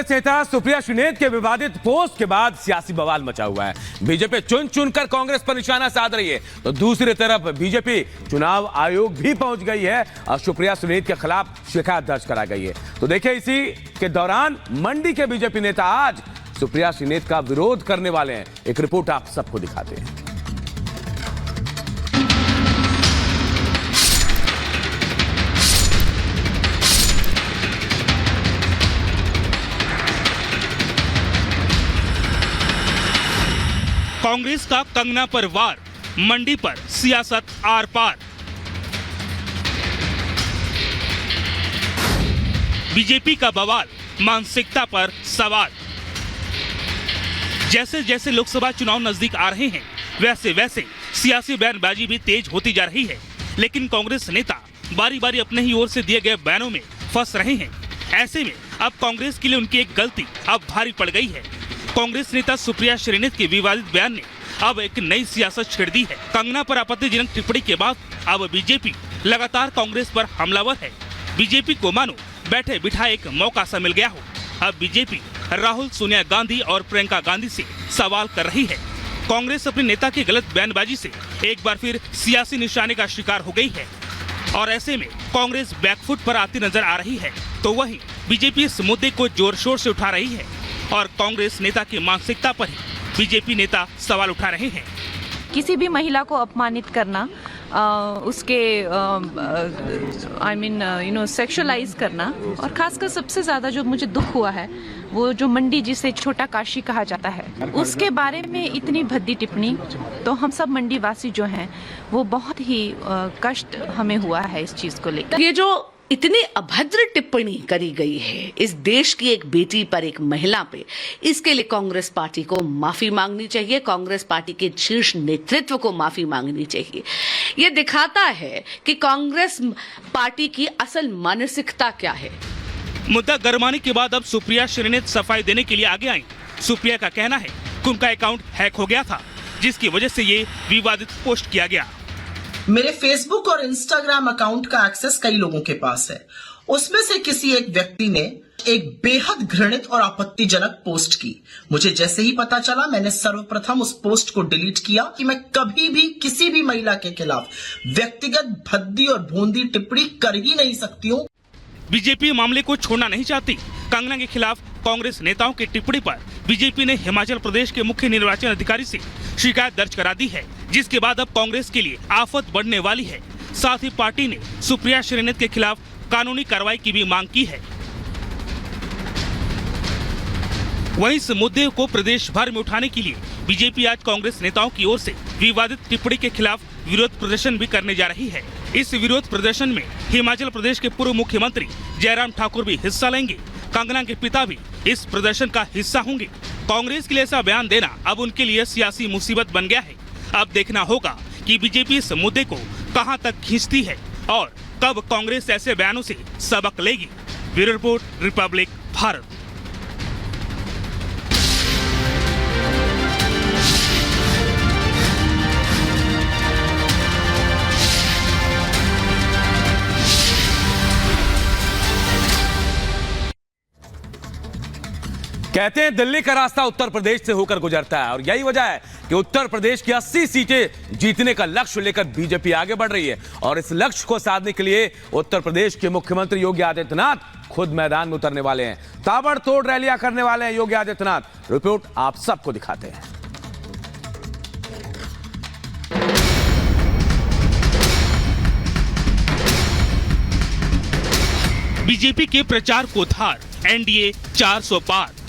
कांग्रेस नेता सुप्रिया श्रीनेत के विवादित पोस्ट के बाद सियासी बवाल मचा हुआ है। बीजेपी चुन चुनकर कांग्रेस पर निशाना साध रही है, तो दूसरी तरफ बीजेपी चुनाव आयोग भी पहुंच गई है और सुप्रिया श्रीनेत के खिलाफ शिकायत दर्ज करा गई है। तो देखिए, इसी के दौरान मंडी के बीजेपी नेता आज सुप्रिया श्रीनेत का विरोध करने वाले हैं। एक रिपोर्ट आप सबको दिखाते हैं। कांग्रेस का कंगना पर वार, मंडी पर सियासत आर पार। बीजेपी का बवाल, मानसिकता पर सवाल। जैसे जैसे लोकसभा चुनाव नजदीक आ रहे हैं, वैसे वैसे सियासी बयानबाजी भी तेज होती जा रही है। लेकिन कांग्रेस नेता बारी बारी अपने ही ओर से दिए गए बयानों में फंस रहे हैं। ऐसे में अब कांग्रेस के लिए उनकी एक गलती अब भारी पड़ गई है। कांग्रेस नेता सुप्रिया श्रीनेत के विवादित बयान ने अब एक नई सियासत छेड़ दी है। कंगना पर आपत्तिजनक टिप्पणी के बाद अब बीजेपी लगातार कांग्रेस पर हमलावर है। बीजेपी को मानो बैठे बिठाए एक मौका सा मिल गया हो। अब बीजेपी राहुल, सोनिया गांधी और प्रियंका गांधी से सवाल कर रही है। कांग्रेस अपने नेता की गलत बयानबाजी से एक बार फिर सियासी निशाने का शिकार हो गई है और ऐसे में कांग्रेस बैकफुट पर आती नजर आ रही है। तो वहीं बीजेपी इस मुद्दे को जोर शोर से उठा रही है और कांग्रेस नेता की मानसिकता पर ही बीजेपी नेता सवाल उठा रहे हैं। किसी भी महिला को अपमानित करना, उसके सेक्सुअलाइज करना, और खासकर सबसे ज्यादा जो मुझे दुख हुआ है वो जो मंडी जिसे छोटा काशी कहा जाता है, उसके बारे में इतनी भद्दी टिप्पणी, तो हम सब मंडी वासी जो हैं वो बहुत ही कष्ट हमें हुआ है इस चीज को लेकर। ये जो इतनी अभद्र टिप्पणी करी गई है इस देश की एक बेटी पर, एक महिला पे, इसके लिए कांग्रेस पार्टी को माफी मांगनी चाहिए। कांग्रेस पार्टी के शीर्ष नेतृत्व को माफी मांगनी चाहिए। ये दिखाता है कि कांग्रेस पार्टी की असल मानसिकता क्या है। मुद्दा गरमाने के बाद अब सुप्रिया श्रीनेत सफाई देने के लिए आगे आई। सुप्रिया का कहना है कि उनका अकाउंट हैक हो गया था, जिसकी वजह से ये विवादित पोस्ट किया गया। मेरे फेसबुक और इंस्टाग्राम अकाउंट का एक्सेस कई लोगों के पास है। उसमें से किसी एक व्यक्ति ने एक बेहद घृणित और आपत्तिजनक पोस्ट की। मुझे जैसे ही पता चला, मैंने सर्वप्रथम उस पोस्ट को डिलीट किया कि मैं कभी भी किसी भी महिला के खिलाफ व्यक्तिगत भद्दी और भोंदी टिप्पणी कर ही नहीं सकती हूँ। बीजेपी मामले को छोड़ना नहीं चाहती। कंगना के खिलाफ कांग्रेस नेताओं की टिप्पणी पर बीजेपी ने हिमाचल प्रदेश के मुख्य निर्वाचन अधिकारी से शिकायत दर्ज करा दी है, जिसके बाद अब कांग्रेस के लिए आफत बढ़ने वाली है। साथ ही पार्टी ने सुप्रिया श्रीनेत के खिलाफ कानूनी कार्रवाई की भी मांग की है। वहीं इस मुद्दे को प्रदेश भर में उठाने के लिए बीजेपी आज कांग्रेस नेताओं की ओर से विवादित टिप्पणी के खिलाफ विरोध प्रदर्शन भी करने जा रही है। इस विरोध प्रदर्शन में हिमाचल प्रदेश के पूर्व मुख्यमंत्री जयराम ठाकुर भी हिस्सा लेंगे। कंगना के पिता भी इस प्रदर्शन का हिस्सा होंगे। कांग्रेस के लिए ऐसा बयान देना अब उनके लिए सियासी मुसीबत बन गया है। अब देखना होगा कि बीजेपी इस मुद्दे को कहां तक खींचती है और कब कांग्रेस ऐसे बयानों से सबक लेगी। Bureau report, Republic Bharat. कहते हैं दिल्ली का रास्ता उत्तर प्रदेश से होकर गुजरता है और यही वजह है कि उत्तर प्रदेश की 80 सीटें जीतने का लक्ष्य लेकर बीजेपी आगे बढ़ रही है। और इस लक्ष्य को साधने के लिए उत्तर प्रदेश के मुख्यमंत्री योगी आदित्यनाथ खुद मैदान में उतरने वाले हैं। ताबड़तोड़ रैलियां करने वाले हैं योगी आदित्यनाथ। रिपोर्ट आप सबको दिखाते हैं। बीजेपी के प्रचार को धार, एनडीए 400 पार।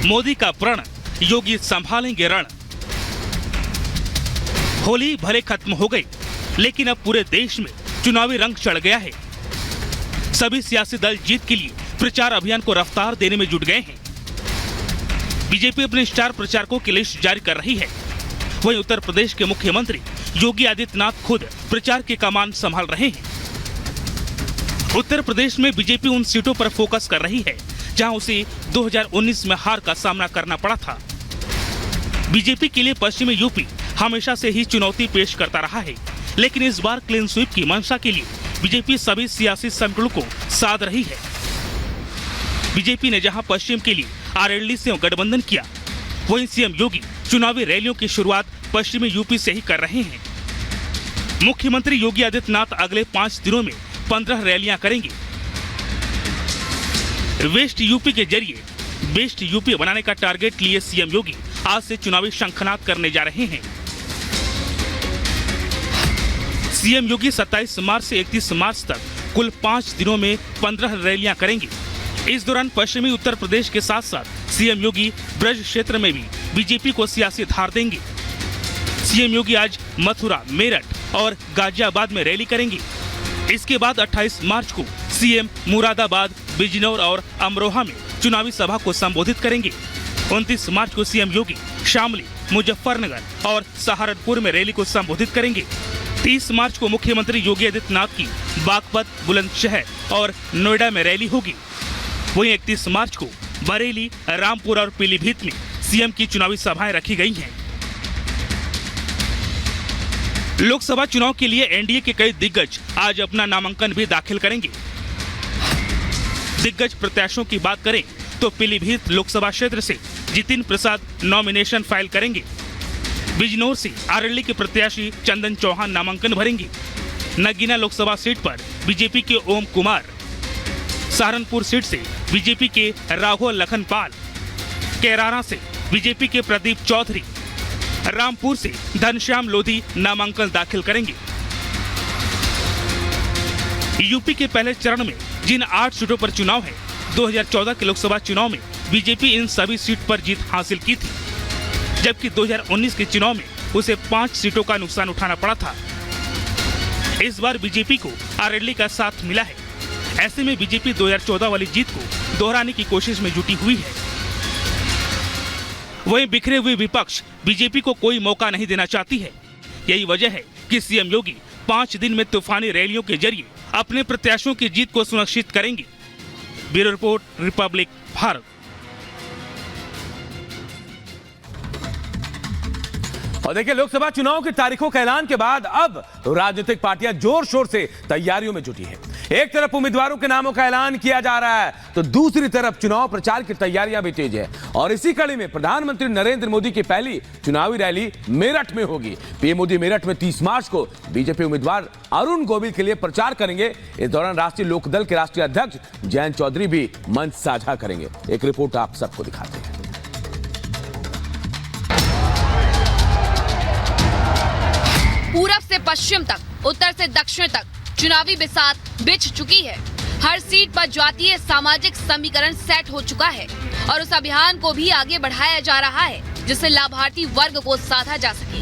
मोदी का प्रण, योगी संभालेंगे रण। होली भले खत्म हो गई, लेकिन अब पूरे देश में चुनावी रंग चढ़ गया है। सभी सियासी दल जीत के लिए प्रचार अभियान को रफ्तार देने में जुट गए हैं। बीजेपी अपने स्टार प्रचारकों की लिस्ट जारी कर रही है। वहीं उत्तर प्रदेश के मुख्यमंत्री योगी आदित्यनाथ खुद प्रचार की कमान संभाल रहे हैं। उत्तर प्रदेश में बीजेपी उन सीटों पर फोकस कर रही है जहां उसे 2019 में हार का सामना करना पड़ा था। बीजेपी के लिए पश्चिमी यूपी हमेशा से ही चुनौती पेश करता रहा है, लेकिन इस बार क्लीन स्वीप की मंशा के लिए बीजेपी सभी सियासी संकटों को साध रही है। बीजेपी ने जहां पश्चिम के लिए आरएलडी से गठबंधन किया, वहीं सीएम योगी चुनावी रैलियों की शुरुआत पश्चिमी यूपी से ही कर रहे हैं। मुख्यमंत्री योगी आदित्यनाथ अगले 5 दिनों में 15 रैलियां करेंगे। वेस्ट यूपी के जरिए बेस्ट यूपी बनाने का टारगेट लिए सीएम योगी आज से चुनावी शंखनाद करने जा रहे हैं। सीएम योगी 27 मार्च से 31 मार्च तक कुल 5 दिनों में 15 रैलियां करेंगे। इस दौरान पश्चिमी उत्तर प्रदेश के साथ साथ सीएम योगी ब्रज क्षेत्र में भी बीजेपी को सियासी धार देंगे। सीएम योगी आज मथुरा, मेरठ और गाजियाबाद में रैली करेंगे। इसके बाद 28 मार्च को सीएम मुरादाबाद, बिजनौर और अमरोहा में चुनावी सभा को संबोधित करेंगे। 29 मार्च को सीएम योगी शामली, मुजफ्फरनगर और सहारनपुर में रैली को संबोधित करेंगे। 30 मार्च को मुख्यमंत्री योगी आदित्यनाथ की बागपत, बुलंदशहर और नोएडा में रैली होगी। वहीं 31 मार्च को बरेली, रामपुर और पीलीभीत में सीएम की चुनावी सभाएं रखी गई हैं। लोकसभा चुनाव के लिए एनडीए के कई दिग्गज आज अपना नामांकन भी दाखिल करेंगे। दिग्गज प्रत्याशियों की बात करें तो पीलीभीत लोकसभा क्षेत्र से जितिन प्रसाद नॉमिनेशन फाइल करेंगे। बिजनौर से आरएलडी के प्रत्याशी चंदन चौहान नामांकन भरेंगे। नगीना लोकसभा सीट पर बीजेपी के ओम कुमार, सहारनपुर सीट से बीजेपी के राघव लखनपाल, कैराना से बीजेपी के प्रदीप चौधरी, रामपुर से घनश्याम लोधी नामांकन दाखिल करेंगे। यूपी के पहले चरण में जिन 8 सीटों पर चुनाव है, 2014 के लोकसभा चुनाव में बीजेपी इन सभी सीट पर जीत हासिल की थी, जबकि 2019 के चुनाव में उसे 5 सीटों का नुकसान उठाना पड़ा था। इस बार बीजेपी को आरएलडी का साथ मिला है। ऐसे में बीजेपी 2014 वाली जीत को दोहराने की कोशिश में जुटी हुई है। वहीं बिखरे हुए विपक्ष बीजेपी को कोई मौका नहीं देना चाहती है। यही वजह है कि सीएम योगी 5 दिन में तूफानी रैलियों के जरिए अपने प्रत्याशियों की जीत को सुनिश्चित करेंगे। Bureau report, Republic Bharat. और देखिए, लोकसभा चुनाव की तारीखों के ऐलान के बाद अब राजनीतिक पार्टियां जोर शोर से तैयारियों में जुटी हैं। एक तरफ उम्मीदवारों के नामों का ऐलान किया जा रहा है, तो दूसरी तरफ चुनाव प्रचार की तैयारियां भी तेज है। और इसी कड़ी में प्रधानमंत्री नरेंद्र मोदी की पहली चुनावी रैली मेरठ में होगी। पीएम मोदी मेरठ में 30 मार्च को बीजेपी उम्मीदवार अरुण गोविल के लिए प्रचार करेंगे। इस दौरान राष्ट्रीय लोकदल के राष्ट्रीय अध्यक्ष जयंत चौधरी भी मंच साझा करेंगे। एक रिपोर्ट आप सबको दिखाते हैं। पूरब से पश्चिम तक, उत्तर से दक्षिण तक चुनावी बिसात बिछ चुकी है। हर सीट पर जातीय सामाजिक समीकरण सेट हो चुका है और उस अभियान को भी आगे बढ़ाया जा रहा है, जिससे लाभार्थी वर्ग को साधा जा सके,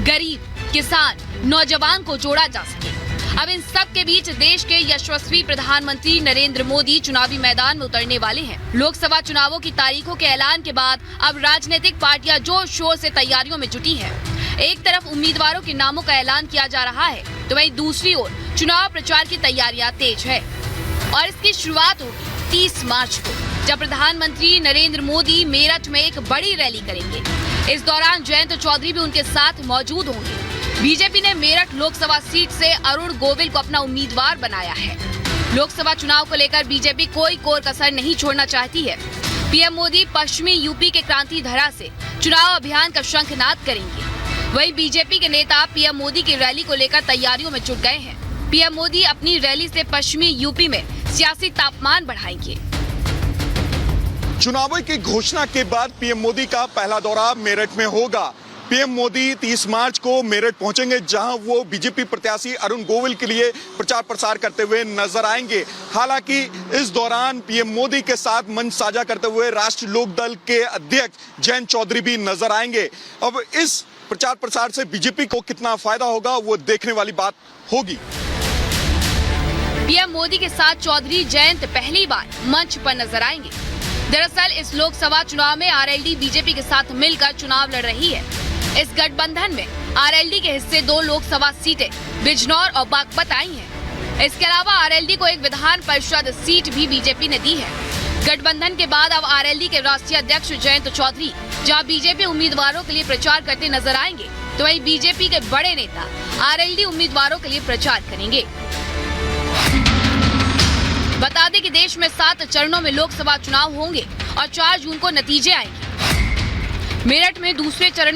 गरीब, किसान, नौजवान को जोड़ा जा सके। अब इन सब के बीच देश के यशस्वी प्रधानमंत्री नरेंद्र मोदी चुनावी मैदान में उतरने वाले हैं। लोकसभा चुनावों की तारीखों के ऐलान के बाद अब राजनीतिक पार्टियां जोर शोर से तैयारियों में जुटी हैं। एक तरफ उम्मीदवारों के नामों का ऐलान किया जा रहा है, तो वहीं दूसरी ओर चुनाव प्रचार की तैयारियां तेज है और इसकी शुरुआत होगी 30 मार्च को, जब प्रधानमंत्री नरेंद्र मोदी मेरठ में एक बड़ी रैली करेंगे। इस दौरान जयंत चौधरी भी उनके साथ मौजूद होंगे। बीजेपी ने मेरठ लोकसभा सीट से अरुण गोविल को अपना उम्मीदवार बनाया है। लोकसभा चुनाव को लेकर बीजेपी कोई कोर कसर नहीं छोड़ना चाहती है। पीएम मोदी पश्चिमी यूपी के क्रांति धरा से चुनाव अभियान का शंखनाद करेंगे। वहीं बीजेपी के नेता पीएम मोदी की रैली को लेकर तैयारियों में जुट गए हैं। पीएम मोदी अपनी रैली से पश्चिमी यूपी में सियासी तापमान बढ़ाएंगे। चुनावों की घोषणा के बाद पीएम मोदी का पहला दौरा मेरठ में होगा। पीएम मोदी 30 मार्च को मेरठ पहुंचेंगे, जहां वो बीजेपी प्रत्याशी अरुण गोविल के लिए प्रचार प्रसार करते हुए नजर आएंगे। हालांकि इस दौरान पीएम मोदी के साथ मंच साझा करते हुए राष्ट्रीय लोकदल के अध्यक्ष जयंत चौधरी भी नजर आएंगे। अब इस प्रचार प्रसार से बीजेपी को कितना फायदा होगा, वो देखने वाली बात होगी। पीएम मोदी के साथ चौधरी जयंत पहली बार मंच पर नजर आएंगे। दरअसल इस लोकसभा चुनाव में आरएलडी बीजेपी के साथ मिलकर चुनाव लड़ रही है। इस गठबंधन में आरएलडी के हिस्से 2 लोकसभा सीटें बिजनौर और बागपत आई हैं। इसके अलावा आरएलडी को एक विधान परिषद सीट भी बीजेपी ने दी है। गठबंधन के बाद अब आरएलडी के राष्ट्रीय अध्यक्ष जयंत चौधरी जहां बीजेपी उम्मीदवारों के लिए प्रचार करते नजर आएंगे, तो वहीं बीजेपी के बड़े नेता आरएलडी उम्मीदवारों के लिए प्रचार करेंगे। देश में 7 चरणों में लोकसभा चुनाव होंगे और 4 जून को नतीजे आएंगे। मेरठ में दूसरे चरण में